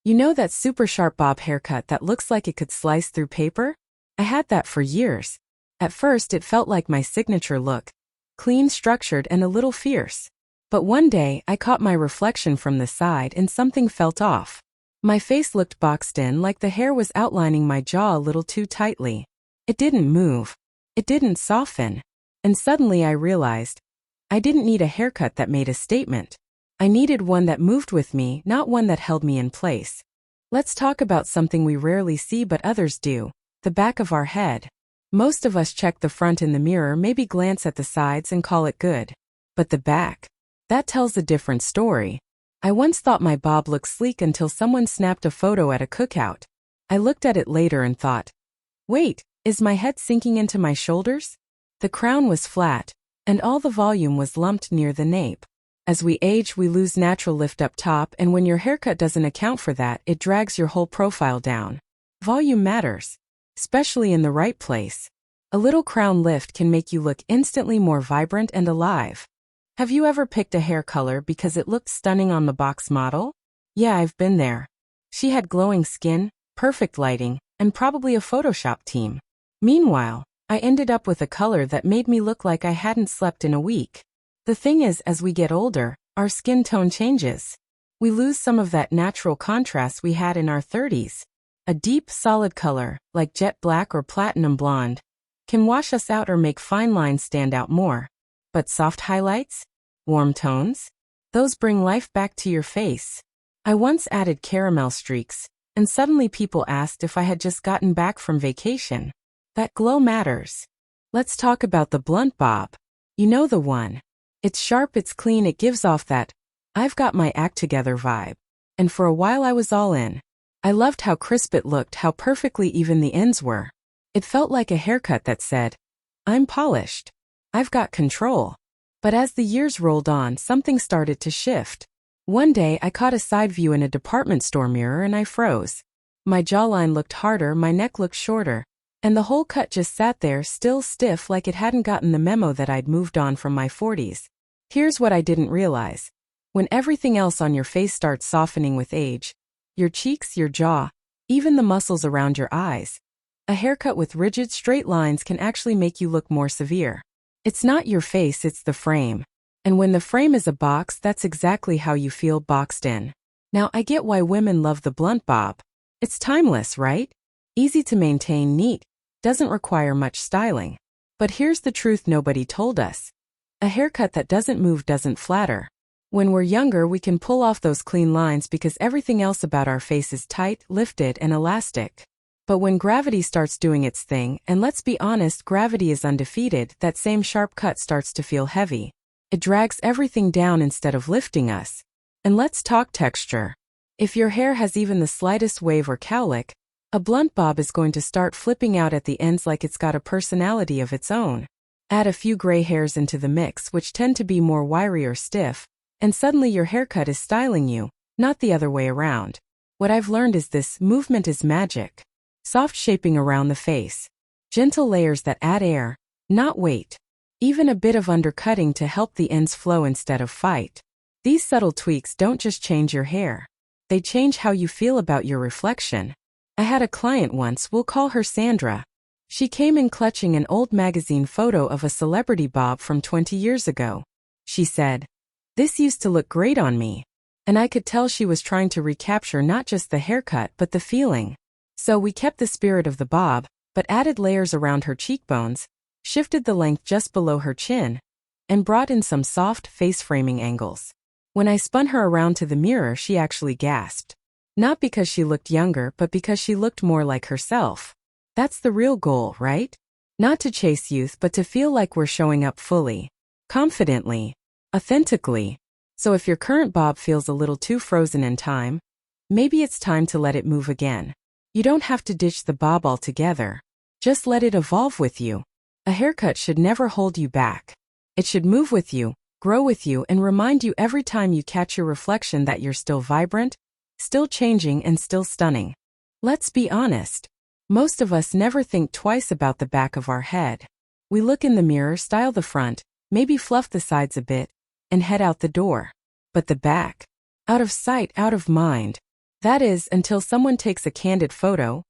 You know that super sharp bob haircut that looks like it could slice through paper? I had that for years. At first it felt like my signature look. Clean, structured, and a little fierce. But one day, I caught my reflection from the side and something felt off. My face looked boxed in like the hair was outlining my jaw a little too tightly. It didn't move. It didn't soften. And suddenly I realized, I didn't need a haircut that made a statement. I needed one that moved with me, not one that held me in place. Let's talk about something we rarely see but others do, the back of our head. Most of us check the front in the mirror, maybe glance at the sides and call it good. But the back? That tells a different story. I once thought my bob looked sleek until someone snapped a photo at a cookout. I looked at it later and thought, wait, is my head sinking into my shoulders? The crown was flat, and all the volume was lumped near the nape. As we age, we lose natural lift up top, and when your haircut doesn't account for that, it drags your whole profile down. Volume matters, especially in the right place. A little crown lift can make you look instantly more vibrant and alive. Have you ever picked a hair color because it looked stunning on the box model? Yeah, I've been there. She had glowing skin, perfect lighting, and probably a Photoshop team. Meanwhile, I ended up with a color that made me look like I hadn't slept in a week. The thing is, as we get older, our skin tone changes. We lose some of that natural contrast we had in our 30s. A deep, solid color, like jet black or platinum blonde, can wash us out or make fine lines stand out more. But soft highlights? Warm tones? Those bring life back to your face. I once added caramel streaks, and suddenly people asked if I had just gotten back from vacation. That glow matters. Let's talk about the blunt bob. You know the one. It's sharp, it's clean, it gives off that, I've got my act together vibe. And for a while I was all in. I loved how crisp it looked, how perfectly even the ends were. It felt like a haircut that said, I'm polished. I've got control. But as the years rolled on, something started to shift. One day I caught a side view in a department store mirror and I froze. My jawline looked harder, my neck looked shorter, and the whole cut just sat there still stiff like it hadn't gotten the memo that I'd moved on from my 40s. Here's what I didn't realize. When everything else on your face starts softening with age, your cheeks, your jaw, even the muscles around your eyes, a haircut with rigid straight lines can actually make you look more severe. It's not your face, it's the frame. And when the frame is a box, that's exactly how you feel, boxed in. Now I get why women love the blunt bob. It's timeless, right? Easy to maintain, neat, doesn't require much styling. But here's the truth nobody told us. A haircut that doesn't move doesn't flatter. When we're younger, we can pull off those clean lines because everything else about our face is tight, lifted, and elastic. But when gravity starts doing its thing, and let's be honest, gravity is undefeated, that same sharp cut starts to feel heavy. It drags everything down instead of lifting us. And let's talk texture. If your hair has even the slightest wave or cowlick, a blunt bob is going to start flipping out at the ends like it's got a personality of its own. Add a few gray hairs into the mix, which tend to be more wiry or stiff, and suddenly your haircut is styling you, not the other way around. What I've learned is this: movement is magic. Soft shaping around the face. Gentle layers that add air, not weight. Even a bit of undercutting to help the ends flow instead of fight. These subtle tweaks don't just change your hair. They change how you feel about your reflection. I had a client once, we'll call her Sandra. She came in clutching an old magazine photo of a celebrity bob from 20 years ago. She said, "This used to look great on me." And I could tell she was trying to recapture not just the haircut but the feeling. So we kept the spirit of the bob, but added layers around her cheekbones, shifted the length just below her chin, and brought in some soft face-framing angles. When I spun her around to the mirror, she actually gasped. Not because she looked younger, but because she looked more like herself. That's the real goal, right? Not to chase youth, but to feel like we're showing up fully, confidently, authentically. So if your current bob feels a little too frozen in time, maybe it's time to let it move again. You don't have to ditch the bob altogether. Just let it evolve with you. A haircut should never hold you back. It should move with you, grow with you, and remind you every time you catch your reflection that you're still vibrant, still changing, and still stunning. Let's be honest. Most of us never think twice about the back of our head. We look in the mirror, style the front, maybe fluff the sides a bit, and head out the door. But the back? Out of sight, out of mind. That is, until someone takes a candid photo,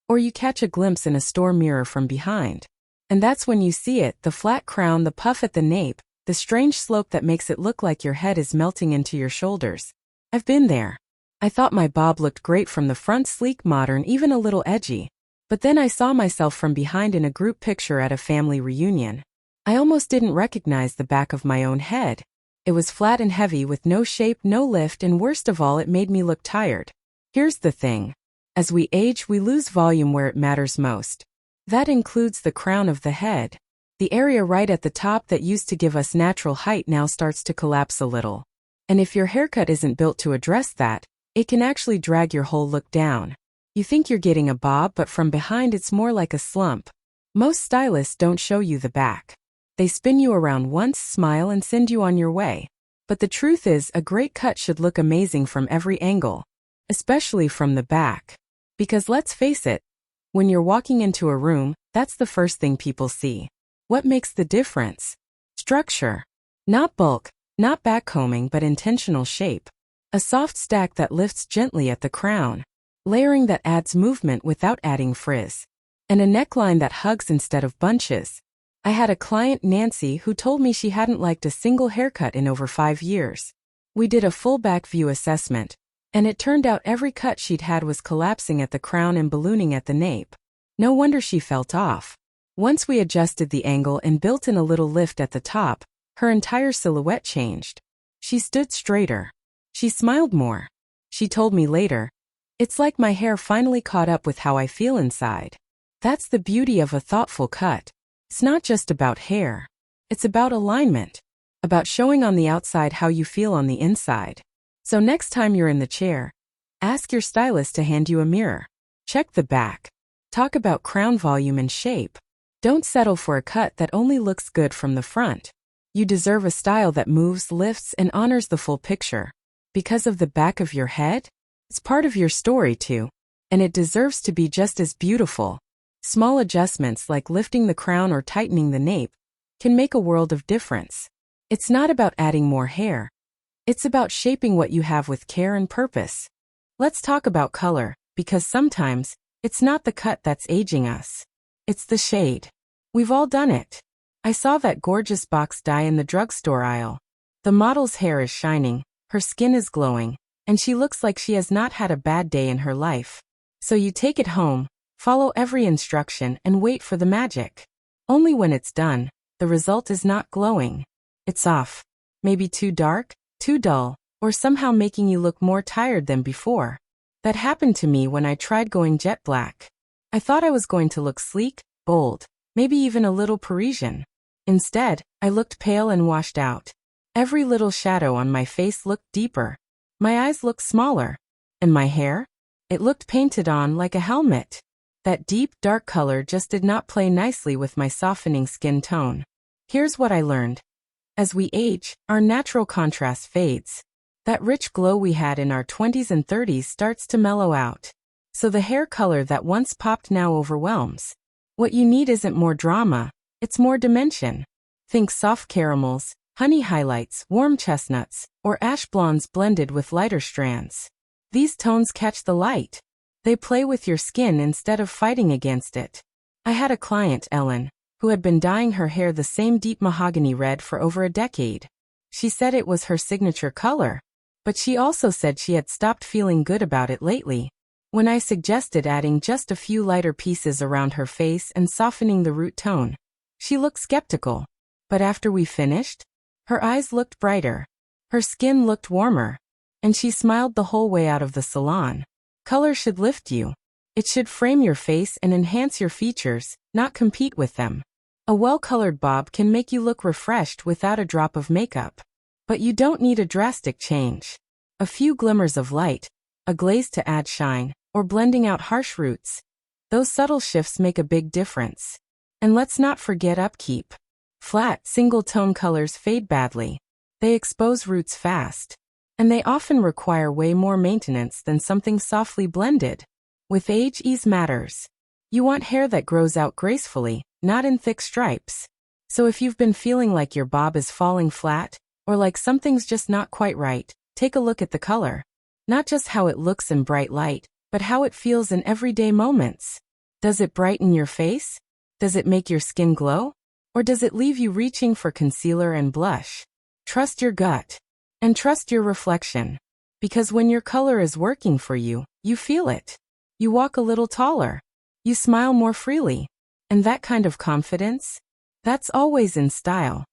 or you catch a glimpse in a store mirror from behind. And that's when you see it, the flat crown, the puff at the nape, the strange slope that makes it look like your head is melting into your shoulders. I've been there. I thought my bob looked great from the front, sleek, modern, even a little edgy. But then I saw myself from behind in a group picture at a family reunion. I almost didn't recognize the back of my own head. It was flat and heavy with no shape, no lift, and worst of all, it made me look tired. Here's the thing. As we age, we lose volume where it matters most. That includes the crown of the head. The area right at the top that used to give us natural height now starts to collapse a little. And if your haircut isn't built to address that, it can actually drag your whole look down. You think you're getting a bob, but from behind it's more like a slump. Most stylists don't show you the back. They spin you around once, smile, and send you on your way. But the truth is, a great cut should look amazing from every angle, especially from the back. Because let's face it, when you're walking into a room, that's the first thing people see. What makes the difference? Structure. Not bulk, not backcombing, but intentional shape. A soft stack that lifts gently at the crown. Layering that adds movement without adding frizz. And a neckline that hugs instead of bunches. I had a client, Nancy, who told me she hadn't liked a single haircut in over 5 years. We did a full back view assessment, and it turned out every cut she'd had was collapsing at the crown and ballooning at the nape. No wonder she felt off. Once we adjusted the angle and built in a little lift at the top, her entire silhouette changed. She stood straighter. She smiled more. She told me later, "It's like my hair finally caught up with how I feel inside." That's the beauty of a thoughtful cut. It's not just about hair. It's about alignment. About showing on the outside how you feel on the inside. So next time you're in the chair, ask your stylist to hand you a mirror. Check the back. Talk about crown volume and shape. Don't settle for a cut that only looks good from the front. You deserve a style that moves, lifts, and honors the full picture. Because of the back of your head? It's part of your story too. And it deserves to be just as beautiful. Small adjustments like lifting the crown or tightening the nape can make a world of difference. It's not about adding more hair. It's about shaping what you have with care and purpose. Let's talk about color, because sometimes it's not the cut that's aging us. It's the shade. We've all done it. I saw that gorgeous box dye in the drugstore aisle. The model's hair is shining, her skin is glowing, and she looks like she has not had a bad day in her life. So you take it home, follow every instruction, and wait for the magic. Only when it's done, the result is not glowing. It's off. Maybe too dark, too dull, or somehow making you look more tired than before. That happened to me when I tried going jet black. I thought I was going to look sleek, bold, maybe even a little Parisian. Instead, I looked pale and washed out. Every little shadow on my face looked deeper. My eyes looked smaller. And my hair? It looked painted on like a helmet. That deep, dark color just did not play nicely with my softening skin tone. Here's what I learned. As we age, our natural contrast fades. That rich glow we had in our 20s and 30s starts to mellow out. So the hair color that once popped now overwhelms. What you need isn't more drama, it's more dimension. Think soft caramels, honey highlights, warm chestnuts, or ash blondes blended with lighter strands. These tones catch the light. They play with your skin instead of fighting against it. I had a client, Ellen, who had been dyeing her hair the same deep mahogany red for over a decade. She said it was her signature color, but she also said she had stopped feeling good about it lately. When I suggested adding just a few lighter pieces around her face and softening the root tone, she looked skeptical. But after we finished, her eyes looked brighter, her skin looked warmer, and she smiled the whole way out of the salon. Color should lift you. It should frame your face and enhance your features, not compete with them. A well-colored bob can make you look refreshed without a drop of makeup. But you don't need a drastic change. A few glimmers of light, a glaze to add shine, or blending out harsh roots. Those subtle shifts make a big difference. And let's not forget upkeep. Flat, single-tone colors fade badly. They expose roots fast. And they often require way more maintenance than something softly blended. With age, ease matters. You want hair that grows out gracefully, not in thick stripes. So if you've been feeling like your bob is falling flat, or like something's just not quite right, take a look at the color. Not just how it looks in bright light, but how it feels in everyday moments. Does it brighten your face? Does it make your skin glow? Or does it leave you reaching for concealer and blush? Trust your gut. And trust your reflection. Because when your color is working for you, you feel it. You walk a little taller. You smile more freely. And that kind of confidence? That's always in style.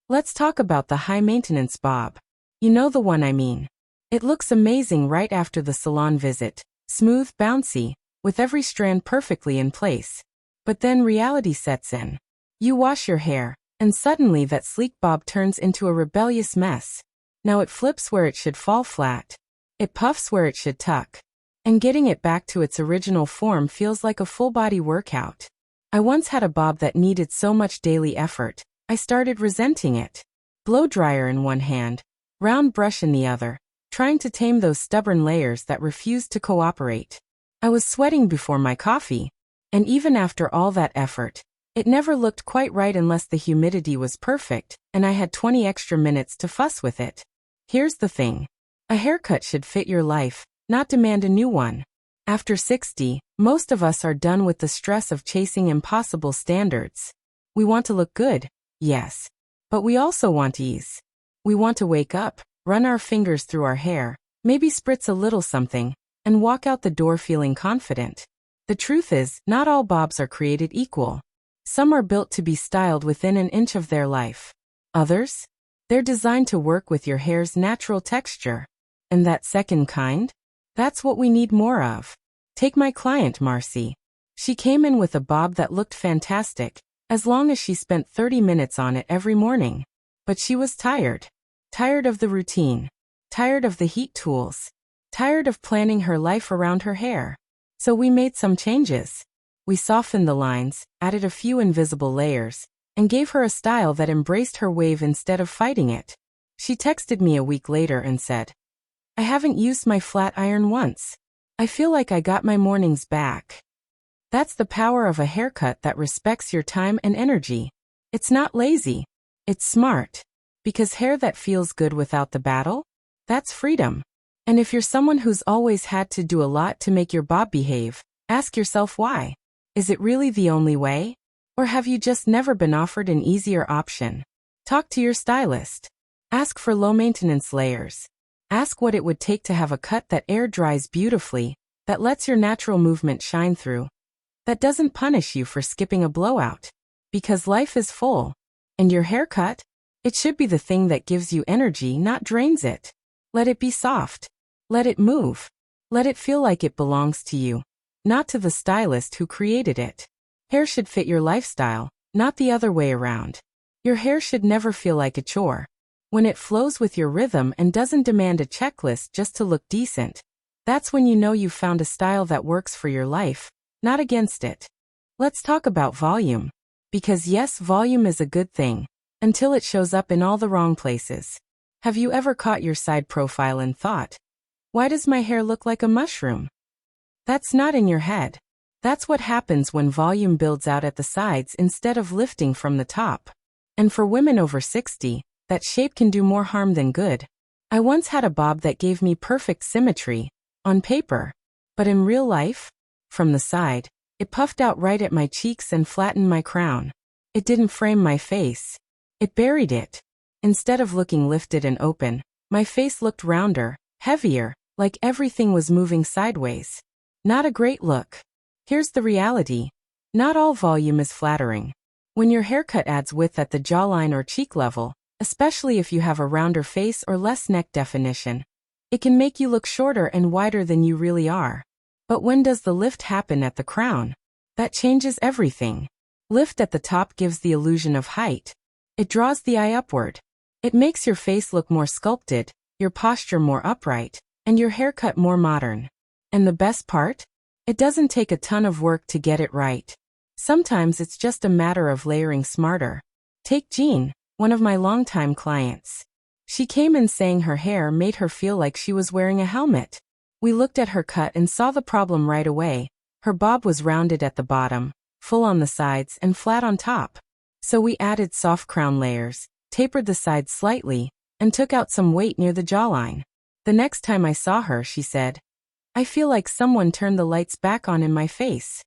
Let's talk about the high-maintenance bob. You know the one I mean. It looks amazing right after the salon visit, smooth, bouncy, with every strand perfectly in place. But then reality sets in. You wash your hair, and suddenly that sleek bob turns into a rebellious mess. Now it flips where it should fall flat. It puffs where it should tuck. And getting it back to its original form feels like a full-body workout. I once had a bob that needed so much daily effort, I started resenting it. Blow dryer in one hand, round brush in the other, trying to tame those stubborn layers that refused to cooperate. I was sweating before my coffee, and even after all that effort, it never looked quite right unless the humidity was perfect, and I had 20 extra minutes to fuss with it. Here's the thing. A haircut should fit your life, not demand a new one. After 60, most of us are done with the stress of chasing impossible standards. We want to look good, yes. But we also want ease. We want to wake up, run our fingers through our hair, maybe spritz a little something, and walk out the door feeling confident. The truth is, not all bobs are created equal. Some are built to be styled within an inch of their life. Others? They're designed to work with your hair's natural texture. And that second kind? That's what we need more of. Take my client Marcy. She came in with a bob that looked fantastic, as long as she spent 30 minutes on it every morning. But she was tired. Tired of the routine. Tired of the heat tools. Tired of planning her life around her hair. So we made some changes. We softened the lines, added a few invisible layers, and gave her a style that embraced her wave instead of fighting it. She texted me a week later and said, "I haven't used my flat iron once. I feel like I got my mornings back." That's the power of a haircut that respects your time and energy. It's not lazy. It's smart. Because hair that feels good without the battle? That's freedom. And if you're someone who's always had to do a lot to make your bob behave, ask yourself why. Is it really the only way? Or have you just never been offered an easier option? Talk to your stylist. Ask for low-maintenance layers. Ask what it would take to have a cut that air dries beautifully, that lets your natural movement shine through, that doesn't punish you for skipping a blowout. Because life is full. And your haircut? It should be the thing that gives you energy, not drains it. Let it be soft. Let it move. Let it feel like it belongs to you, not to the stylist who created it. Hair should fit your lifestyle, not the other way around. Your hair should never feel like a chore. When it flows with your rhythm and doesn't demand a checklist just to look decent, that's when you know you've found a style that works for your life, not against it. Let's talk about volume. Because yes, volume is a good thing, until it shows up in all the wrong places. Have you ever caught your side profile and thought, "Why does my hair look like a mushroom?" That's not in your head. That's what happens when volume builds out at the sides instead of lifting from the top. And for women over 60, that shape can do more harm than good. I once had a bob that gave me perfect symmetry, on paper. But in real life, from the side, it puffed out right at my cheeks and flattened my crown. It didn't frame my face. It buried it. Instead of looking lifted and open, my face looked rounder, heavier, like everything was moving sideways. Not a great look. Here's the reality. Not all volume is flattering. When your haircut adds width at the jawline or cheek level, especially if you have a rounder face or less neck definition, it can make you look shorter and wider than you really are. But when does the lift happen at the crown? That changes everything. Lift at the top gives the illusion of height. It draws the eye upward. It makes your face look more sculpted, your posture more upright, and your haircut more modern. And the best part? It doesn't take a ton of work to get it right. Sometimes it's just a matter of layering smarter. Take Jean, one of my longtime clients. She came in saying her hair made her feel like she was wearing a helmet. We looked at her cut and saw the problem right away. Her bob was rounded at the bottom, full on the sides and flat on top. So we added soft crown layers, tapered the sides slightly, and took out some weight near the jawline. The next time I saw her, she said, "I feel like someone turned the lights back on in my face."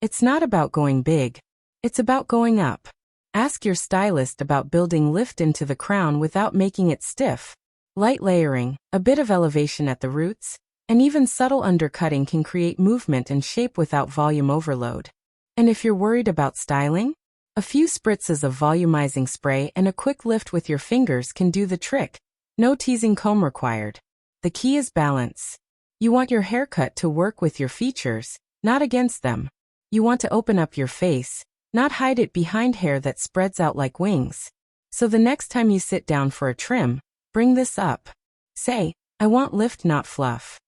It's not about going big. It's about going up. Ask your stylist about building lift into the crown without making it stiff. Light layering, a bit of elevation at the roots, and even subtle undercutting can create movement and shape without volume overload. And if you're worried about styling, a few spritzes of volumizing spray and a quick lift with your fingers can do the trick. No teasing comb required. The key is balance. You want your haircut to work with your features, not against them. You want to open up your face, not hide it behind hair that spreads out like wings. So the next time you sit down for a trim, bring this up. Say, "I want lift, not fluff."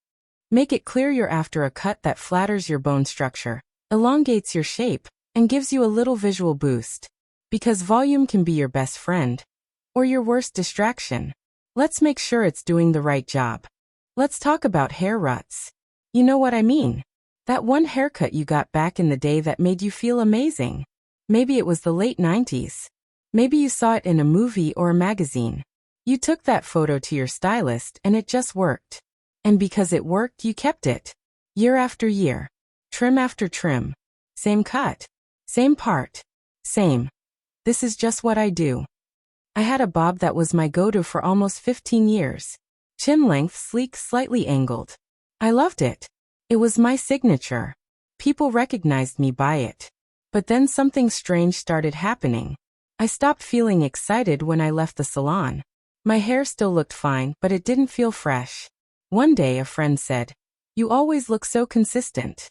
Make it clear you're after a cut that flatters your bone structure, elongates your shape, and gives you a little visual boost. Because volume can be your best friend, or your worst distraction. Let's make sure it's doing the right job. Let's talk about hair ruts. You know what I mean? That one haircut you got back in the day that made you feel amazing. Maybe it was the late 90s. Maybe you saw it in a movie or a magazine. You took that photo to your stylist and it just worked. And because it worked, you kept it. Year after year. Trim after trim. Same cut. Same part. Same. This is just what I do. I had a bob that was my go-to for almost 15 years. Chin length, sleek, slightly angled. I loved it. It was my signature. People recognized me by it. But then something strange started happening. I stopped feeling excited when I left the salon. My hair still looked fine, but it didn't feel fresh. One day a friend said, "You always look so consistent."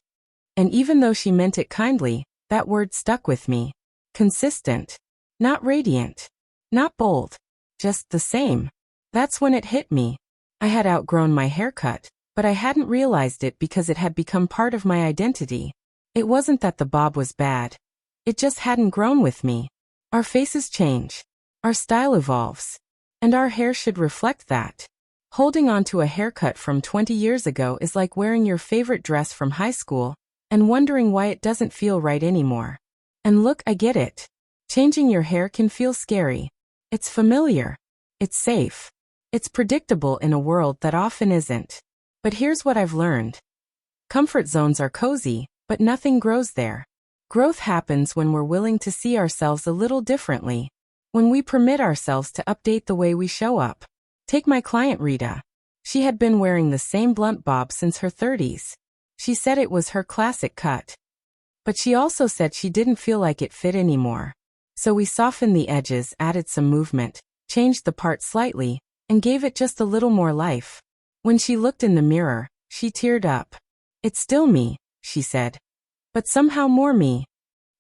And even though she meant it kindly, that word stuck with me. Consistent. Not radiant. Not bold. Just the same. That's when it hit me. I had outgrown my haircut, but I hadn't realized it because it had become part of my identity. It wasn't that the bob was bad. It just hadn't grown with me. Our faces change. Our style evolves. And our hair should reflect that. Holding on to a haircut from 20 years ago is like wearing your favorite dress from high school and wondering why it doesn't feel right anymore. And look, I get it. Changing your hair can feel scary. It's familiar. It's safe. It's predictable in a world that often isn't. But here's what I've learned. Comfort zones are cozy, but nothing grows there. Growth happens when we're willing to see ourselves a little differently. When we permit ourselves to update the way we show up. Take my client Rita. She had been wearing the same blunt bob since her 30s. She said it was her classic cut. But she also said she didn't feel like it fit anymore. So we softened the edges, added some movement, changed the part slightly, and gave it just a little more life. When she looked in the mirror, she teared up. "It's still me," she said. "But somehow more me."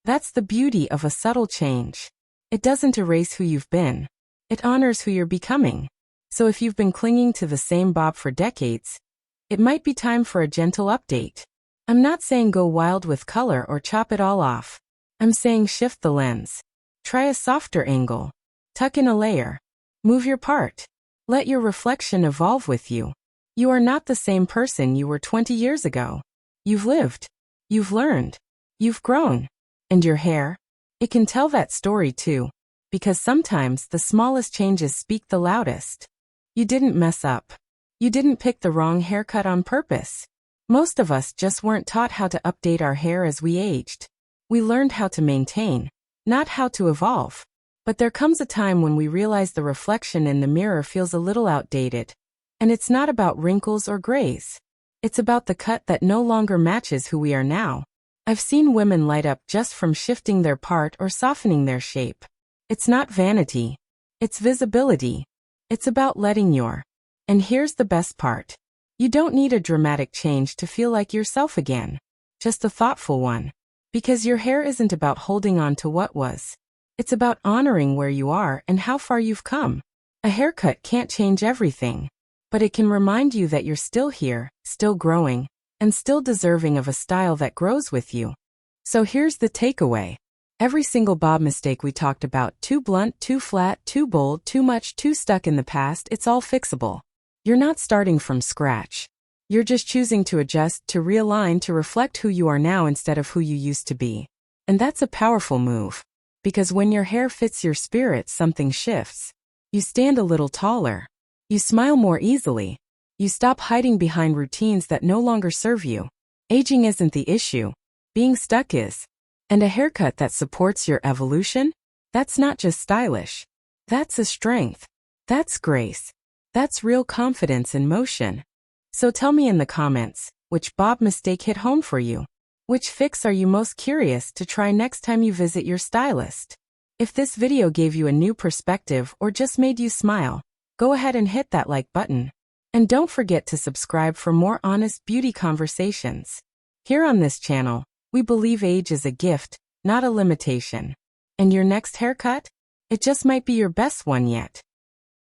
That's the beauty of a subtle change. It doesn't erase who you've been. It honors who you're becoming. So if you've been clinging to the same bob for decades, it might be time for a gentle update. I'm not saying go wild with color or chop it all off. I'm saying shift the lens. Try a softer angle. Tuck in a layer. Move your part. Let your reflection evolve with you. You are not the same person you were 20 years ago. You've lived. You've learned. You've grown. And your hair? It can tell that story too. Because sometimes the smallest changes speak the loudest. You didn't mess up. You didn't pick the wrong haircut on purpose. Most of us just weren't taught how to update our hair as we aged. We learned how to maintain, not how to evolve. But there comes a time when we realize the reflection in the mirror feels a little outdated. And it's not about wrinkles or grays. It's about the cut that no longer matches who we are now. I've seen women light up just from shifting their part or softening their shape. It's not vanity. It's visibility. It's about letting your. And here's the best part. You don't need a dramatic change to feel like yourself again. Just a thoughtful one. Because your hair isn't about holding on to what was. It's about honoring where you are and how far you've come. A haircut can't change everything. But it can remind you that you're still here, still growing, and still deserving of a style that grows with you. So here's the takeaway. Every single bob mistake we talked about, too blunt, too flat, too bold, too much, too stuck in the past, it's all fixable. You're not starting from scratch. You're just choosing to adjust, to realign, to reflect who you are now instead of who you used to be. And that's a powerful move. Because when your hair fits your spirit, something shifts. You stand a little taller. You smile more easily. You stop hiding behind routines that no longer serve you. Aging isn't the issue. Being stuck is. And a haircut that supports your evolution? That's not just stylish. That's a strength. That's grace. That's real confidence in motion. So tell me in the comments, which bob mistake hit home for you? Which fix are you most curious to try next time you visit your stylist? If this video gave you a new perspective or just made you smile, go ahead and hit that like button. And don't forget to subscribe for more honest beauty conversations. Here on this channel, we believe age is a gift, not a limitation. And your next haircut? It just might be your best one yet.